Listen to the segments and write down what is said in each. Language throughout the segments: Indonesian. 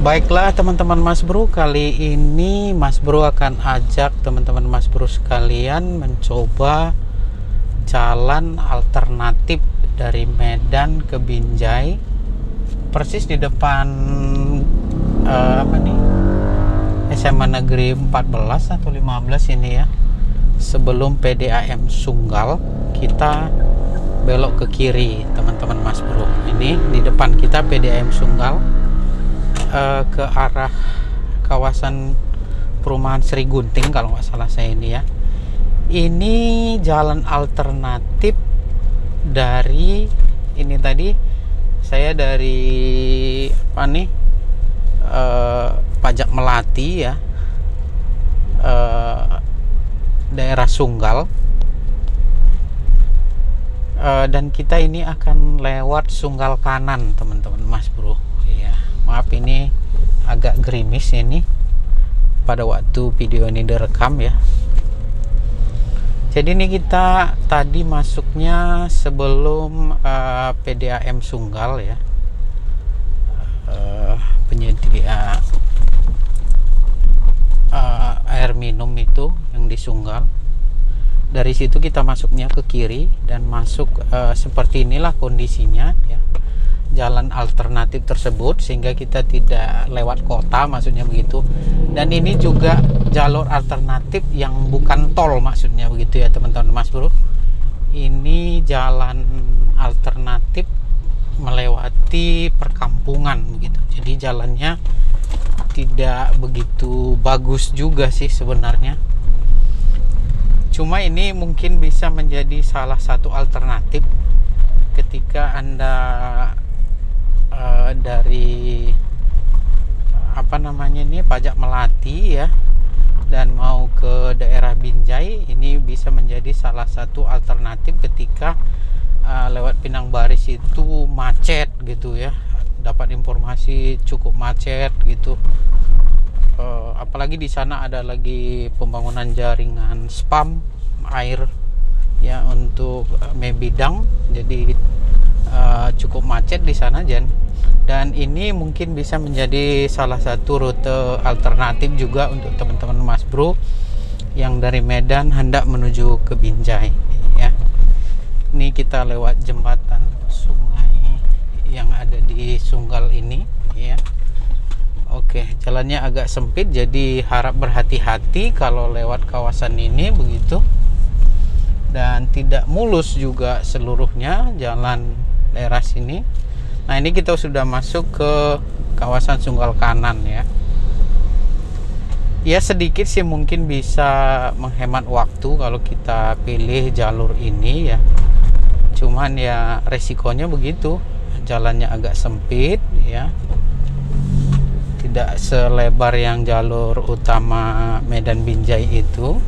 Baiklah teman-teman Mas Bro, kali ini Mas Bro akan ajak teman-teman Mas Bro sekalian mencoba jalan alternatif dari Medan ke Binjai, persis di depan SMA Negeri 14 atau 15 ini ya. Sebelum PDAM Sunggal, kita belok ke kiri teman-teman Mas Bro. Ini di depan kita PDAM Sunggal, ke arah kawasan perumahan Sri Gunting kalau nggak salah saya ini ya. Ini jalan alternatif dari ini tadi saya dari Pajak Melati ya, daerah Sunggal, dan kita ini akan lewat Sunggal kanan teman-teman Mas Bro ya. Maaf ini agak gerimis ini pada waktu video ini direkam ya. Jadi ini kita tadi masuknya sebelum PDAM Sunggal ya, penyedia air minum itu yang di Sunggal. Dari situ kita masuknya ke kiri dan masuk seperti inilah kondisinya ya, jalan alternatif tersebut, sehingga kita tidak lewat kota maksudnya begitu. Dan ini juga jalur alternatif yang bukan tol maksudnya begitu ya teman-teman Mas Bro. Ini jalan alternatif melewati perkampungan begitu, jadi jalannya tidak begitu bagus juga sih sebenarnya. Cuma ini mungkin bisa menjadi salah satu alternatif ketika Anda dari Pajak Melati ya dan mau ke daerah Binjai. Ini bisa menjadi salah satu alternatif ketika lewat Pinang Baris itu macet gitu ya. Dapat informasi cukup macet gitu. Apalagi di sana ada lagi pembangunan jaringan spam air ya untuk Mebidang, jadi cukup macet di sana dan ini mungkin bisa menjadi salah satu rute alternatif juga untuk teman-teman Mas Bro yang dari Medan hendak menuju ke Binjai ya. Ini kita lewat jembatan sungai yang ada di Sunggal ini ya. Oke, jalannya agak sempit, jadi harap berhati-hati kalau lewat kawasan ini begitu. Dan tidak mulus juga seluruhnya jalan daerah sini. Nah, ini kita sudah masuk ke kawasan Sunggal kanan ya. Ya sedikit sih mungkin bisa menghemat waktu kalau kita pilih jalur ini ya. Cuman ya resikonya begitu, jalannya agak sempit ya. Tidak selebar yang jalur utama Medan Binjai itu.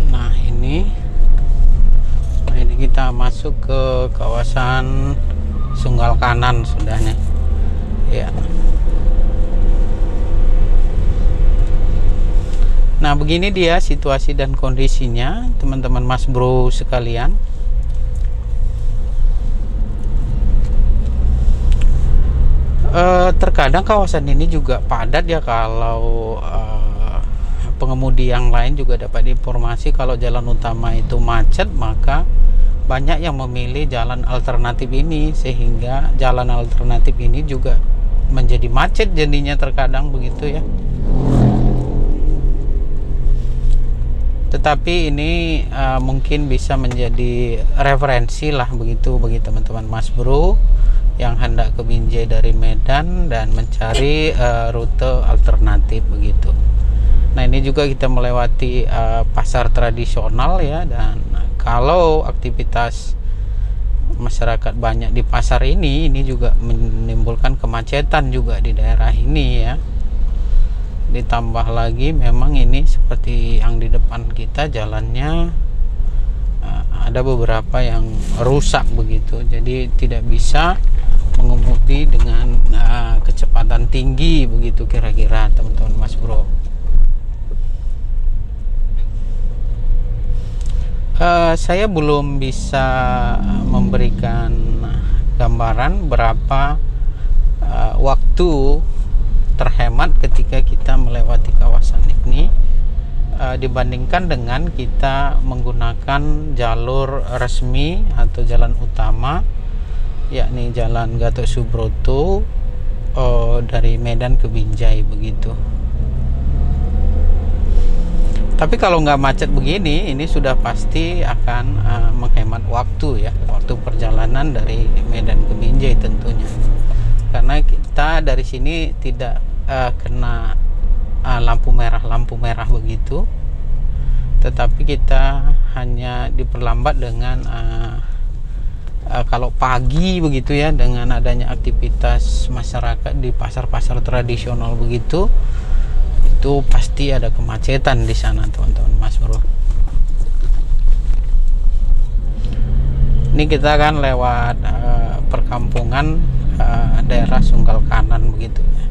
Nah ini kita masuk ke kawasan Sunggal kanan sudah nih ya. Nah begini dia situasi dan kondisinya teman-teman Mas Bro sekalian. Terkadang kawasan ini juga padat ya, kalau pengemudi yang lain juga dapat informasi kalau jalan utama itu macet, maka banyak yang memilih jalan alternatif ini, sehingga jalan alternatif ini juga menjadi macet jadinya terkadang begitu ya. Tetapi ini mungkin bisa menjadi referensi lah begitu bagi teman-teman Mas Bro yang hendak ke Binjai dari Medan dan mencari rute alternatif begitu. Nah ini juga kita melewati pasar tradisional ya, dan kalau aktivitas masyarakat banyak di pasar ini juga menimbulkan kemacetan juga di daerah ini ya. Ditambah lagi memang ini seperti yang di depan kita jalannya ada beberapa yang rusak begitu, jadi tidak bisa mengemudi dengan kecepatan tinggi begitu kira-kira teman-teman Mas Bro. Saya belum bisa memberikan gambaran berapa waktu terhemat ketika kita melewati kawasan ini dibandingkan dengan kita menggunakan jalur resmi atau jalan utama, yakni Jalan Gatot Subroto dari Medan ke Binjai begitu. Tapi kalau nggak macet begini, ini sudah pasti akan menghemat waktu ya, waktu perjalanan dari Medan ke Binjai tentunya. Karena kita dari sini tidak kena lampu merah begitu, tetapi kita hanya diperlambat dengan kalau pagi begitu ya, dengan adanya aktivitas masyarakat di pasar-pasar tradisional begitu, itu pasti ada kemacetan di sana teman-teman Mas Bro. Ini kita kan lewat perkampungan daerah Sunggal Kanan begitu ya.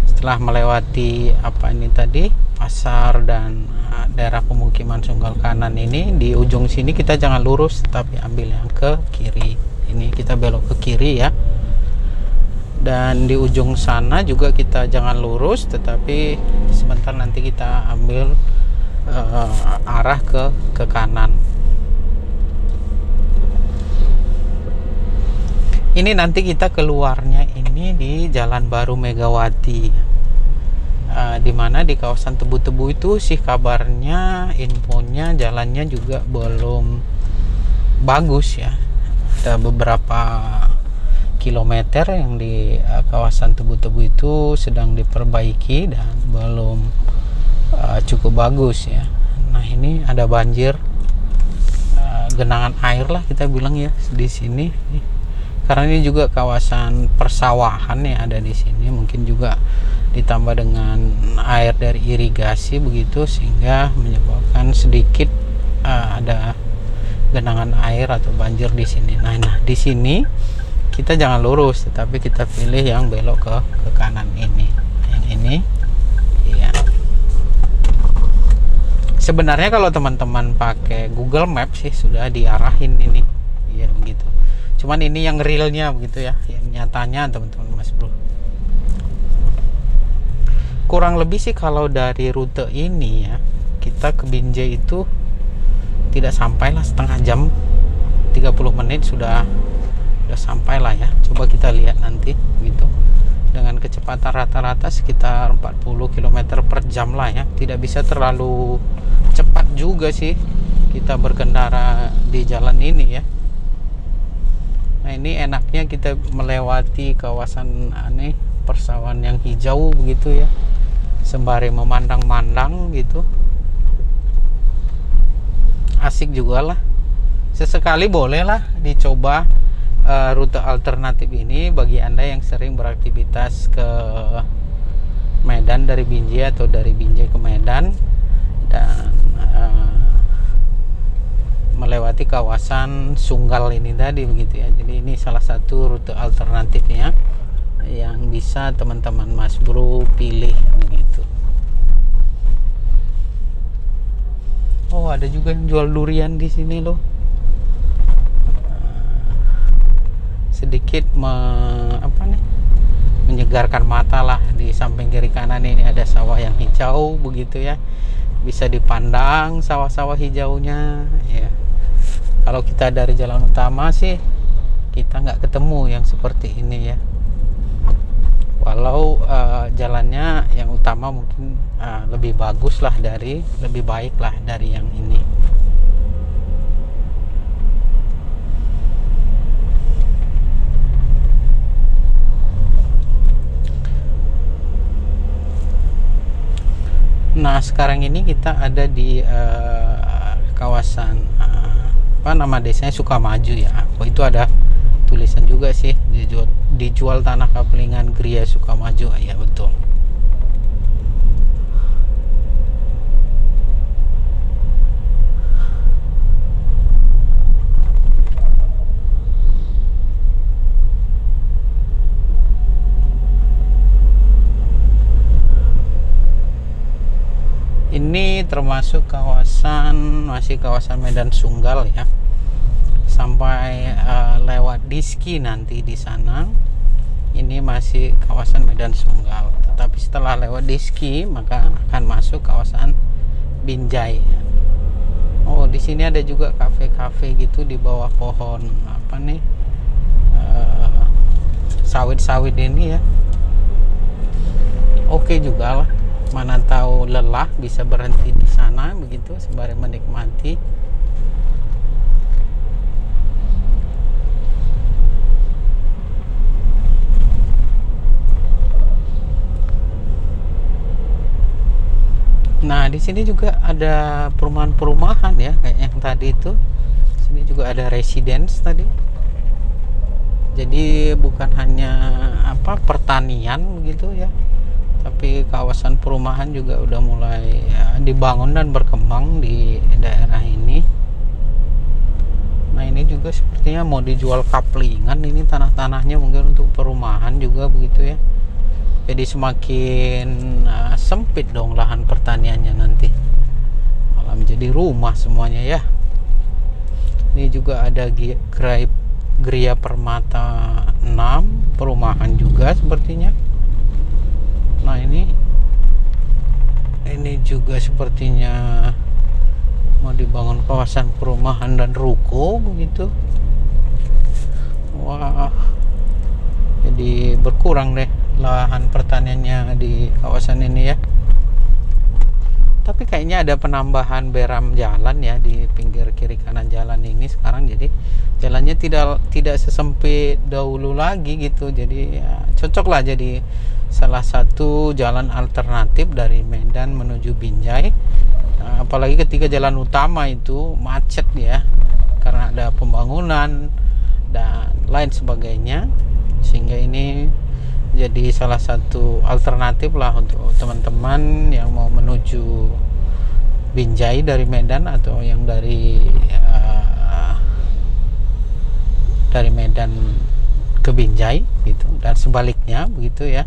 Setelah melewati apa ini tadi, pasar dan daerah pemukiman Sunggal Kanan ini, di ujung sini kita jangan lurus tapi ambil yang ke kiri. Ini kita belok ke kiri ya. Dan di ujung sana juga kita jangan lurus, tetapi sebentar nanti kita ambil arah ke kanan. Ini nanti kita keluarnya ini di Jalan Baru Megawati, dimana di kawasan Tebu-Tebu itu sih kabarnya, infonya jalannya juga belum bagus ya. Ada beberapa kilometer yang di kawasan Tebu-Tebu itu sedang diperbaiki dan belum cukup bagus ya. Nah ini ada banjir, genangan air lah kita bilang ya di sini. Karena ini juga kawasan persawahan yang ada di sini, mungkin juga ditambah dengan air dari irigasi begitu, sehingga menyebabkan sedikit ada genangan air atau banjir di sini. Nah di sini kita jangan lurus, tetapi kita pilih yang belok ke kanan ini. Yang ini, iya. Sebenarnya kalau teman-teman pakai Google Maps sih sudah diarahin ini, iya begitu. Cuman ini yang realnya begitu ya, yang nyatanya teman-teman Mas Bro. Kurang lebih sih kalau dari rute ini ya, kita ke Binjai itu tidak sampai lah setengah jam, 30 menit sudah sampai lah ya. Coba kita lihat nanti gitu. Dengan kecepatan rata-rata sekitar 40 km per jam lah ya. Tidak bisa terlalu cepat juga sih kita berkendara di jalan ini ya. Nah ini enaknya kita melewati kawasan persawahan yang hijau begitu ya, sembari memandang-mandang gitu. Asik juga lah. Sesekali boleh lah dicoba rute alternatif ini bagi Anda yang sering beraktivitas ke Medan dari Binjai atau dari Binjai ke Medan dan melewati kawasan Sunggal ini tadi begitu ya. Jadi ini salah satu rute alternatifnya yang bisa teman-teman Mas Bro pilih begitu. Oh ada juga yang jual durian di sini loh. Sedikit menyegarkan mata lah. Di samping kiri kanan ini ada sawah yang hijau begitu ya, bisa dipandang sawah-sawah hijaunya ya. Kalau kita dari jalan utama sih kita nggak ketemu yang seperti ini ya. Walau jalannya yang utama mungkin lebih bagus lah, lebih baik lah dari yang ini. Nah sekarang ini kita ada di kawasan nama desanya Sukamaju ya. Oh itu ada tulisan juga sih, dijual tanah kapelingan Gria Sukamaju ya, betul. Ini termasuk masih kawasan Medan Sunggal ya. sampai lewat Diski nanti di sana ini masih kawasan Medan Sunggal, tetapi setelah lewat Diski maka akan masuk kawasan Binjai. Oh, di sini ada juga kafe-kafe gitu di bawah pohon apa nih, sawit-sawit ini ya. Oke juga lah, mana tahu lelah bisa berhenti di sana begitu sembari menikmati. Nah, di sini juga ada perumahan-perumahan ya, kayak yang tadi itu. Sini juga ada residence tadi. Jadi bukan hanya apa pertanian begitu ya, tapi kawasan perumahan juga udah mulai ya, dibangun dan berkembang di daerah ini. Nah, ini juga sepertinya mau dijual kaplingan ini tanah-tanahnya, mungkin untuk perumahan juga begitu ya. Jadi semakin sempit dong lahan pertaniannya nanti, malah menjadi rumah semuanya ya. Ini juga ada Gria Permata 6, perumahan juga sepertinya. Nah, ini juga sepertinya mau dibangun kawasan perumahan dan ruko begitu. Wah, jadi berkurang deh lahan pertaniannya di kawasan ini ya. Tapi kayaknya ada penambahan beram jalan ya di pinggir kiri kanan jalan ini sekarang, jadi jalannya tidak sesempit dahulu lagi gitu. Jadi ya, cocok lah jadi salah satu jalan alternatif dari Medan menuju Binjai. Apalagi ketika jalan utama itu macet ya, karena ada pembangunan dan lain sebagainya, sehingga ini jadi salah satu alternatif lah untuk teman-teman yang mau menuju Binjai dari Medan, atau yang dari Medan ke Binjai gitu, dan sebaliknya begitu ya.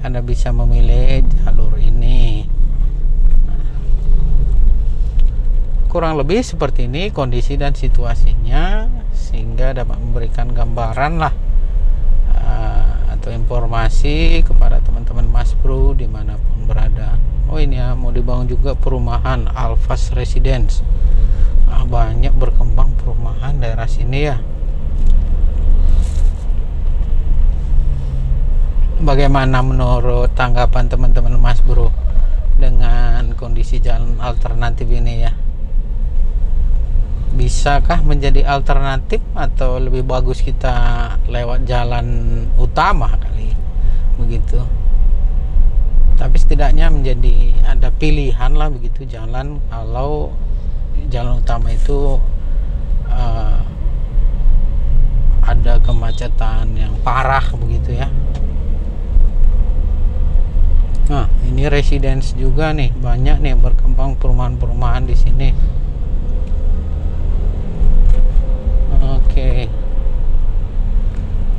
Anda bisa memilih jalur ini. Nah, kurang lebih seperti ini kondisi dan situasinya, sehingga dapat memberikan gambaran lah atau informasi kepada teman-teman Mas Bro dimanapun berada. Oh, ini ya, mau dibangun juga perumahan Alfas Residence. Banyak berkembang perumahan daerah sini ya. Bagaimana menurut tanggapan teman-teman Mas Bro dengan kondisi jalan alternatif ini ya? Bisakah menjadi alternatif, atau lebih bagus kita lewat jalan utama kali begitu? Tapi setidaknya menjadi ada pilihan lah begitu jalan, kalau jalan utama itu ada kemacetan yang parah begitu ya. Nah, ini residence juga nih, banyak nih berkembang perumahan-perumahan di sini. Oke.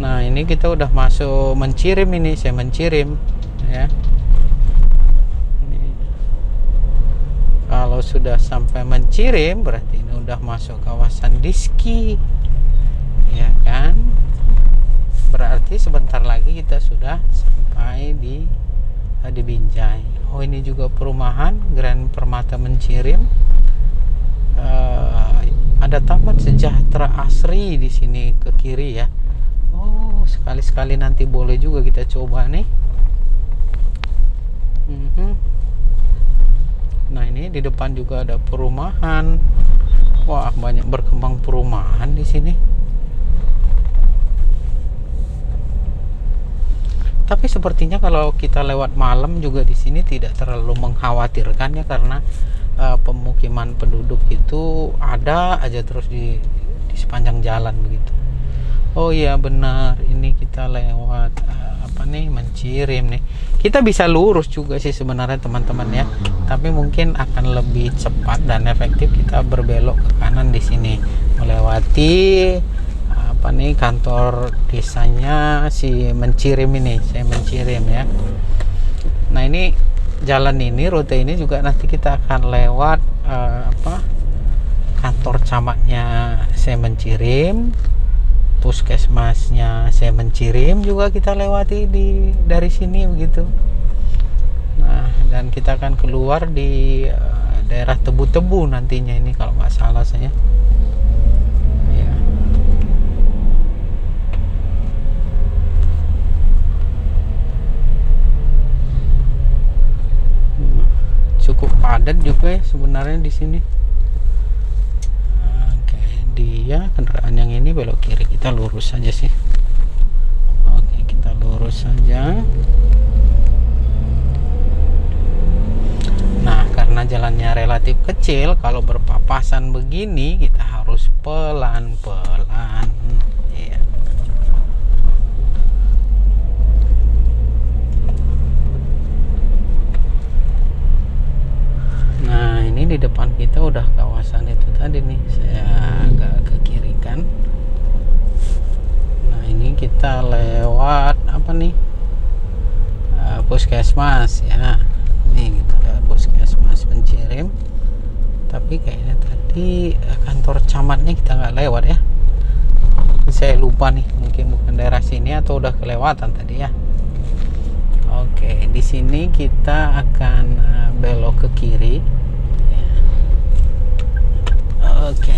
Nah, ini kita udah masuk Mencirim ini, saya Mencirim ya. Ini. Kalau sudah sampai Mencirim berarti ini udah masuk kawasan Diski. Ya kan? Berarti sebentar lagi kita sudah sampai di Binjai. Oh, ini juga perumahan Grand Permata Mencirim. Ada Taman Sejahtera Asri di sini ke kiri ya. Oh, sekali-sekali nanti boleh juga kita coba nih. Nah, ini di depan juga ada perumahan. Wah, banyak berkembang perumahan di sini. Tapi sepertinya kalau kita lewat malam juga di sini tidak terlalu mengkhawatirkan ya, karena pemukiman penduduk itu ada aja terus di sepanjang jalan begitu. Oh iya benar, ini kita lewat Mencirim nih. Kita bisa lurus juga sih sebenarnya teman-teman ya, tapi mungkin akan lebih cepat dan efektif kita berbelok ke kanan di sini, melewati kantor desanya si Mencirim ini. Saya Mencirim ya. Nah, ini jalan ini, rute ini juga nanti kita akan lewat kantor camatnya Semencirim, puskesmasnya Semencirim juga kita lewati dari sini begitu. Nah, dan kita akan keluar di daerah Tebu-Tebu nantinya ini kalau nggak salah saya. Ya. Cukup padat juga ya sebenarnya di sini. Oke, dia kendaraan yang ini belok kiri, kita lurus saja sih. Oke, kita lurus saja. Nah, karena jalannya relatif kecil, kalau berpapasan begini kita harus pelan-pelan. Ya. Nah, ini di depan kita udah kawasan itu tadi nih. Saya agak ke kiri kan. Nah, ini kita lewat apa nih? Puskesmas ya. Nih kita lewat puskesmas Mencirim. Tapi kayaknya tadi kantor camatnya kita nggak lewat ya. Saya lupa nih, mungkin bukan daerah sini atau udah kelewatan tadi ya. Oke, di sini kita akan belok ke kiri. Oke.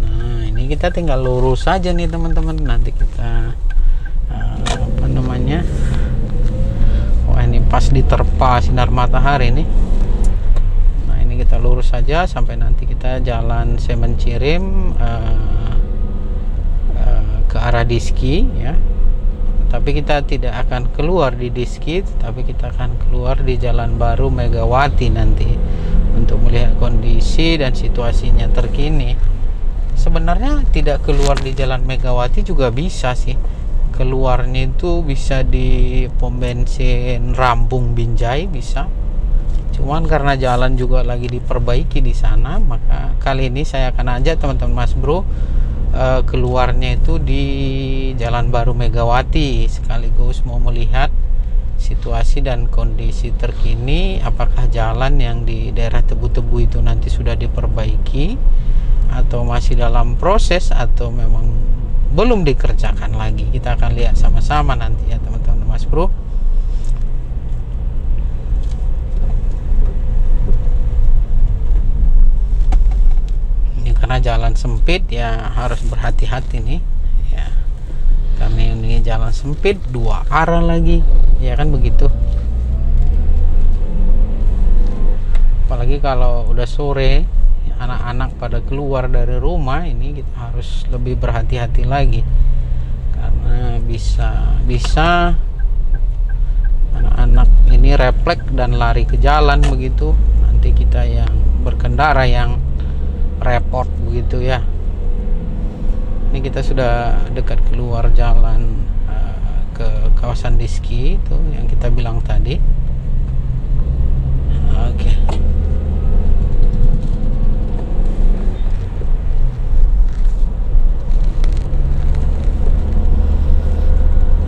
Nah, ini kita tinggal lurus saja nih teman-teman. Nanti kita apa namanya? Wah, ini pas diterpa sinar matahari nih. Nah, ini kita lurus saja sampai nanti kita jalan Semencirim ke arah Diski ya. Tapi kita tidak akan keluar di Diski, tapi kita akan keluar di Jalan Baru Megawati nanti untuk melihat kondisi dan situasinya terkini. Sebenarnya tidak keluar di Jalan Megawati juga bisa sih. Keluarnya itu bisa di pom bensin Rambung Binjai bisa. Cuman karena jalan juga lagi diperbaiki di sana, maka kali ini saya akan ajak teman-teman Mas Bro keluarnya itu di Jalan Baru Megawati, sekaligus mau melihat situasi dan kondisi terkini, apakah jalan yang di daerah Tebu-Tebu itu nanti sudah diperbaiki atau masih dalam proses atau memang belum dikerjakan lagi. Kita akan lihat sama-sama nanti ya teman-teman Mas Bro. Karena jalan sempit ya harus berhati-hati nih ya, karena ini jalan sempit, dua arah lagi ya kan begitu. Apalagi kalau udah sore, anak-anak pada keluar dari rumah, ini kita harus lebih berhati-hati lagi karena bisa anak-anak ini refleks dan lari ke jalan begitu, nanti kita yang berkendara yang repot begitu ya. Ini kita sudah dekat keluar jalan ke kawasan Diski itu yang kita bilang tadi. Oke.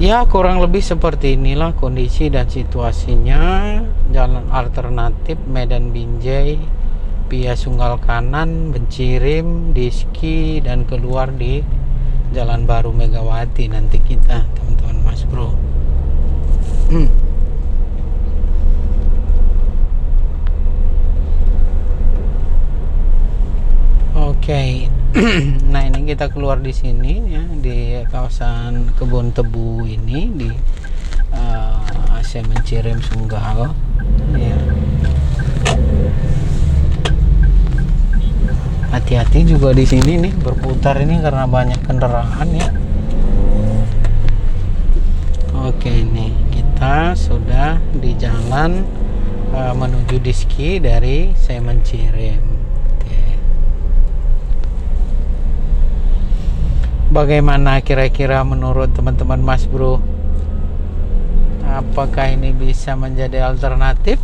Ya, kurang lebih seperti inilah kondisi dan situasinya jalan alternatif Medan Binjai via Sunggal Kanan, Mencirim, Diski, dan keluar di Jalan Baru Megawati nanti kita teman-teman Mas Bro. Oke. Nah, ini kita keluar di sini ya, di kawasan Kebun Tebu ini di Semencirim Sunggal ya. Hati-hati juga di sini nih berputar ini karena banyak kendaraan ya. Oke, nih kita sudah di jalan menuju Diski dari Semencirim. Oke. Bagaimana kira-kira menurut teman-teman Mas Bro? Apakah ini bisa menjadi alternatif?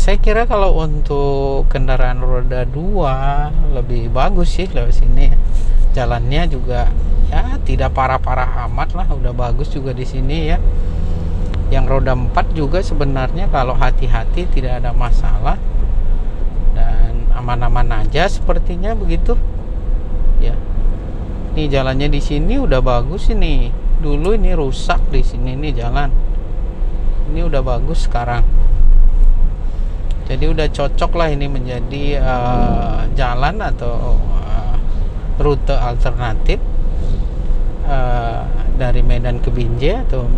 Saya kira kalau untuk kendaraan roda 2 lebih bagus sih lewat sini ya. Jalannya juga ya tidak parah-parah amat lah, udah bagus juga di sini ya. Yang roda 4 juga sebenarnya kalau hati-hati tidak ada masalah dan aman-aman aja sepertinya begitu ya. Nih jalannya di sini udah bagus ini. Dulu ini rusak di sini nih jalan. Ini udah bagus sekarang. Jadi udah cocok lah ini menjadi jalan atau rute alternatif dari Medan ke Binjai atau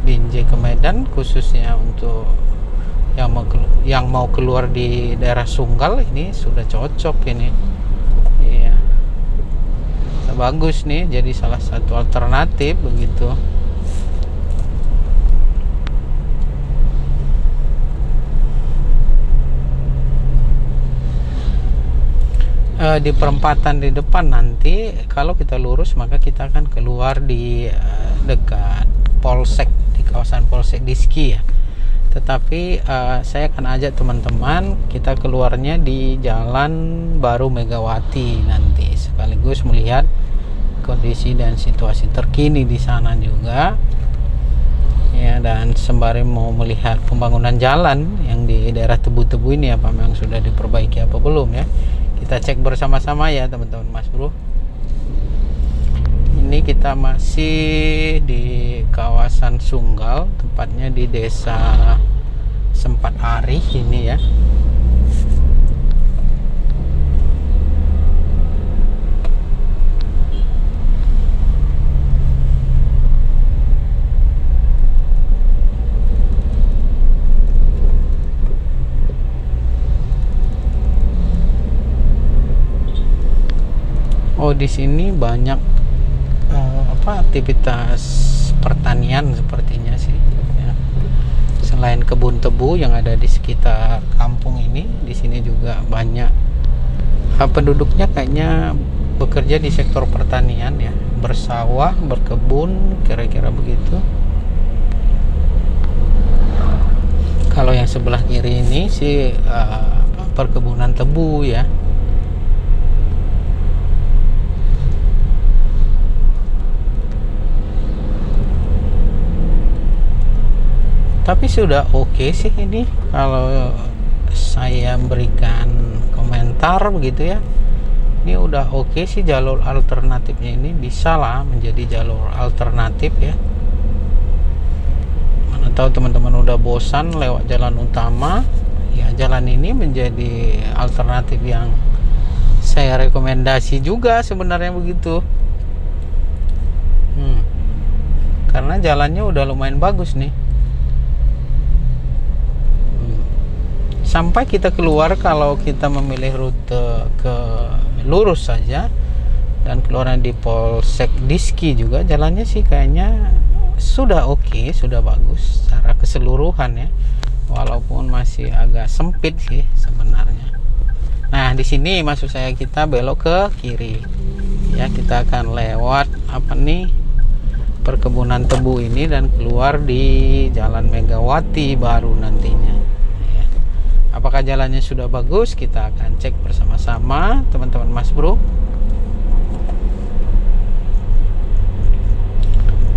Binjai ke Medan, khususnya untuk yang mau keluar di daerah Sunggal. Ini sudah cocok ini. Iya. Bagus nih, jadi salah satu alternatif begitu. Di perempatan di depan nanti kalau kita lurus maka kita akan keluar di dekat Polsek, di kawasan Polsek Diski ya. Tetapi saya akan ajak teman-teman kita keluarnya di Jalan Baru Megawati nanti, sekaligus melihat kondisi dan situasi terkini di sana juga ya, dan sembari mau melihat pembangunan jalan yang di daerah Tebu-Tebu ini apa memang sudah diperbaiki apa belum ya. Kita cek bersama-sama ya teman-teman Mas Bro. Ini kita masih di kawasan Sunggal, tepatnya di desa Sempat Ari ini ya. Oh, di sini banyak aktivitas pertanian sepertinya sih ya. Selain kebun tebu yang ada di sekitar kampung ini, di sini juga banyak penduduknya kayaknya bekerja di sektor pertanian ya, bersawah, berkebun, kira-kira begitu. Kalau yang sebelah kiri ini sih perkebunan tebu ya. Tapi sudah oke sih ini kalau saya berikan komentar begitu ya. Ini udah oke sih jalur alternatifnya, ini bisa lah menjadi jalur alternatif ya. Mana tahu teman-teman udah bosan lewat jalan utama ya, jalan ini menjadi alternatif yang saya rekomendasi juga sebenarnya begitu. Karena jalannya udah lumayan bagus nih. Sampai kita keluar, kalau kita memilih rute ke lurus saja dan keluarnya di Polsek Diski juga, jalannya sih kayaknya sudah oke, sudah bagus secara keseluruhan ya. Walaupun masih agak sempit sih sebenarnya. Nah, di sini maksud saya kita belok ke kiri. Ya, kita akan lewat perkebunan tebu ini dan keluar di Jalan Megawati baru nantinya. Apakah jalannya sudah bagus? Kita akan cek bersama-sama teman-teman Mas Bro.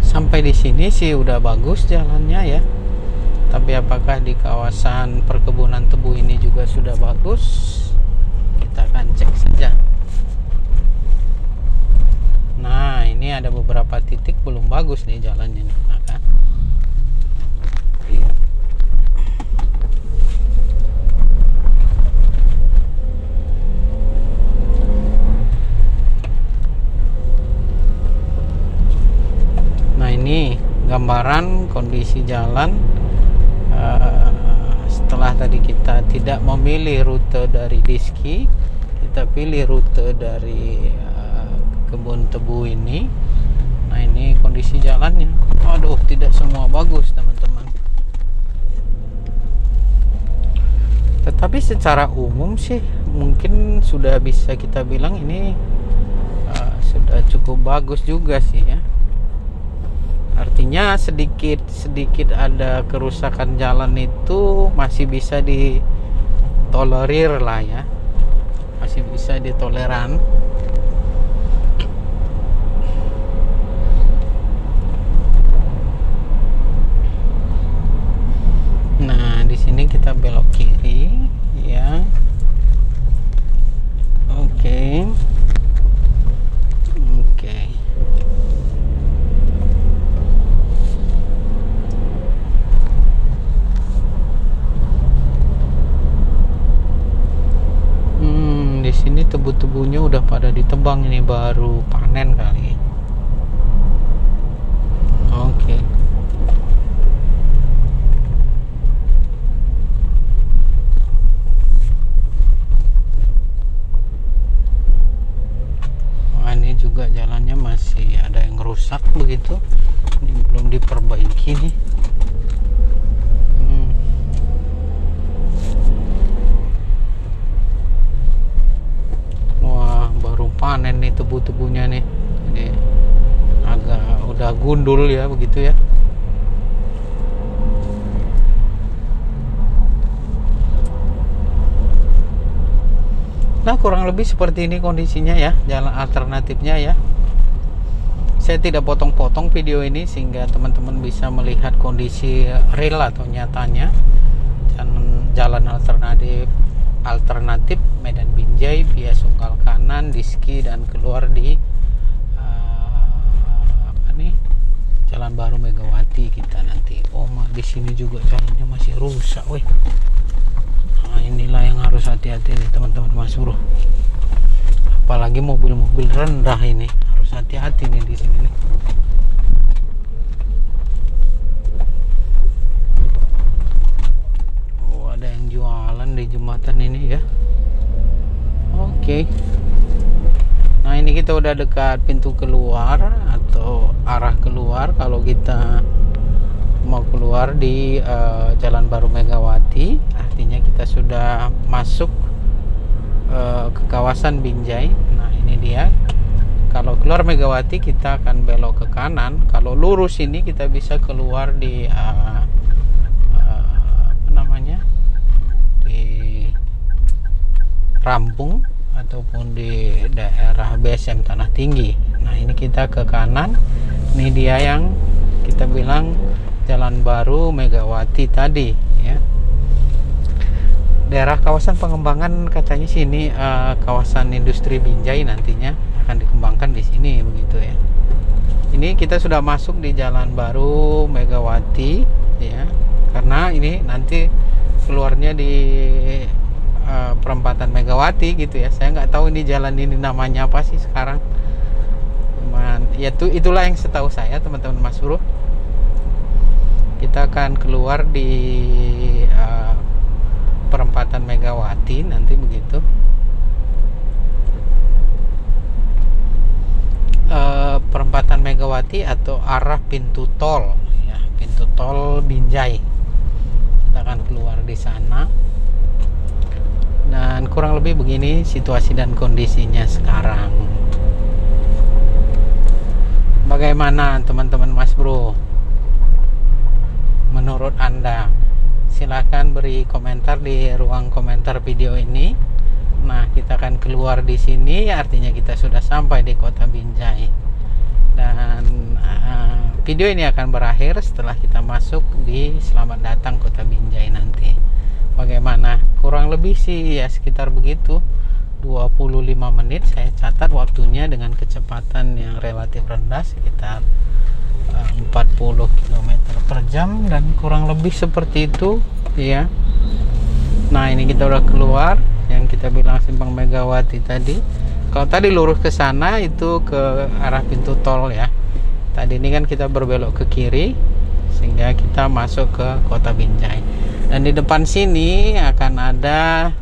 Sampai di sini sih udah bagus jalannya ya. Tapi apakah di kawasan perkebunan tebu ini juga sudah bagus? Kita akan cek saja. Nah, ini ada beberapa titik belum bagus nih jalannya nih, kan? Iya. Ini gambaran kondisi jalan setelah tadi kita tidak memilih rute dari Diski, kita pilih rute dari kebun tebu ini. Nah, ini kondisi jalannya. Aduh, tidak semua bagus teman-teman. Tetapi secara umum sih mungkin sudah bisa kita bilang ini sudah cukup bagus juga sih ya. Artinya sedikit ada kerusakan jalan itu masih bisa ditolerir lah ya, masih bisa ditoleran. ini kita belok kiri ya. Oke. Di sini tebu-tebunya udah pada ditebang, ini baru panen kali. Oke. Ini juga jalannya masih ada yang rusak begitu, ini belum diperbaiki nih. Wah, baru panen nih tebu-tebunya nih, jadi agak udah gundul ya begitu ya. Nah, kurang lebih seperti ini kondisinya ya, jalan alternatifnya ya. Saya tidak potong-potong video ini sehingga teman-teman bisa melihat kondisi real atau nyatanya jalan alternatif Medan Binjai via Sungkal Kanan, Diski, dan keluar di Jalan Baru Megawati kita nanti. Di sini juga jalannya masih rusak, weh. Nah, inilah yang harus hati-hati nih teman-teman Mas Bro. Apalagi mobil-mobil rendah ini harus hati-hati nih di sini nih. Ada yang jualan di jembatan ini ya. Oke. Nah, ini kita udah dekat pintu keluar atau arah keluar kalau kita mau keluar di Jalan Baru Megawati, artinya kita sudah masuk ke kawasan Binjai. Nah, ini dia. Kalau keluar Megawati kita akan belok ke kanan. Kalau lurus ini kita bisa keluar di di Rampung ataupun di daerah BSM Tanah Tinggi. Nah, ini kita ke kanan. Ini dia yang kita bilang Jalan Baru Megawati tadi ya. Daerah kawasan pengembangan katanya sini kawasan industri Binjai nantinya akan dikembangkan di sini begitu ya. Ini kita sudah masuk di Jalan Baru Megawati ya. Karena ini nanti keluarnya di perempatan Megawati gitu ya. Saya nggak tahu ini jalan ini namanya apa sih sekarang. Cuman ya itulah yang setahu saya teman-teman Mas Bro. Kita akan keluar di perempatan Megawati nanti begitu. Perempatan Megawati atau arah pintu tol ya, pintu tol Binjai. Kita akan keluar di sana. Dan kurang lebih begini situasi dan kondisinya sekarang. Bagaimana teman-teman Mas Bro? Menurut Anda, silahkan beri komentar di ruang komentar video ini. Nah, kita akan keluar di sini, artinya kita sudah sampai di kota Binjai. Dan video ini akan berakhir setelah kita masuk di Selamat Datang Kota Binjai nanti. Bagaimana? Kurang lebih sih ya sekitar begitu, 25 menit saya catat waktunya dengan kecepatan yang relatif rendah sekitar 40 km per jam dan kurang lebih seperti itu ya. Nah, ini kita udah keluar yang kita bilang Simpang Megawati tadi. Kalau tadi lurus ke sana itu ke arah pintu tol ya. Tadi ini kan kita berbelok ke kiri sehingga kita masuk ke kota Binjai. Dan di depan sini akan ada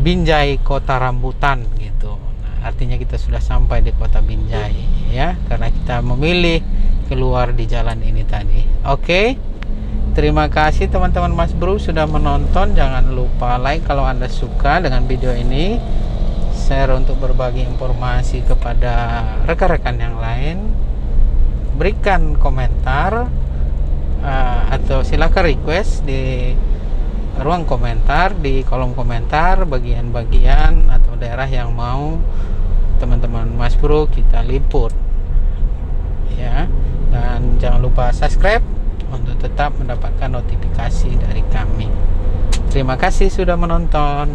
Binjai Kota Rambutan gitu. Artinya kita sudah sampai di kota Binjai ya, karena kita memilih keluar di jalan ini tadi. Oke. Terima kasih teman-teman Mas Bro sudah menonton. Jangan lupa like kalau Anda suka dengan video ini. Share untuk berbagi informasi kepada rekan-rekan yang lain. Berikan komentar atau silakan request di ruang komentar, di kolom komentar bagian-bagian atau daerah yang mau teman-teman Mas Bro kita liput ya. Dan jangan lupa subscribe untuk tetap mendapatkan notifikasi dari kami. Terima kasih sudah menonton.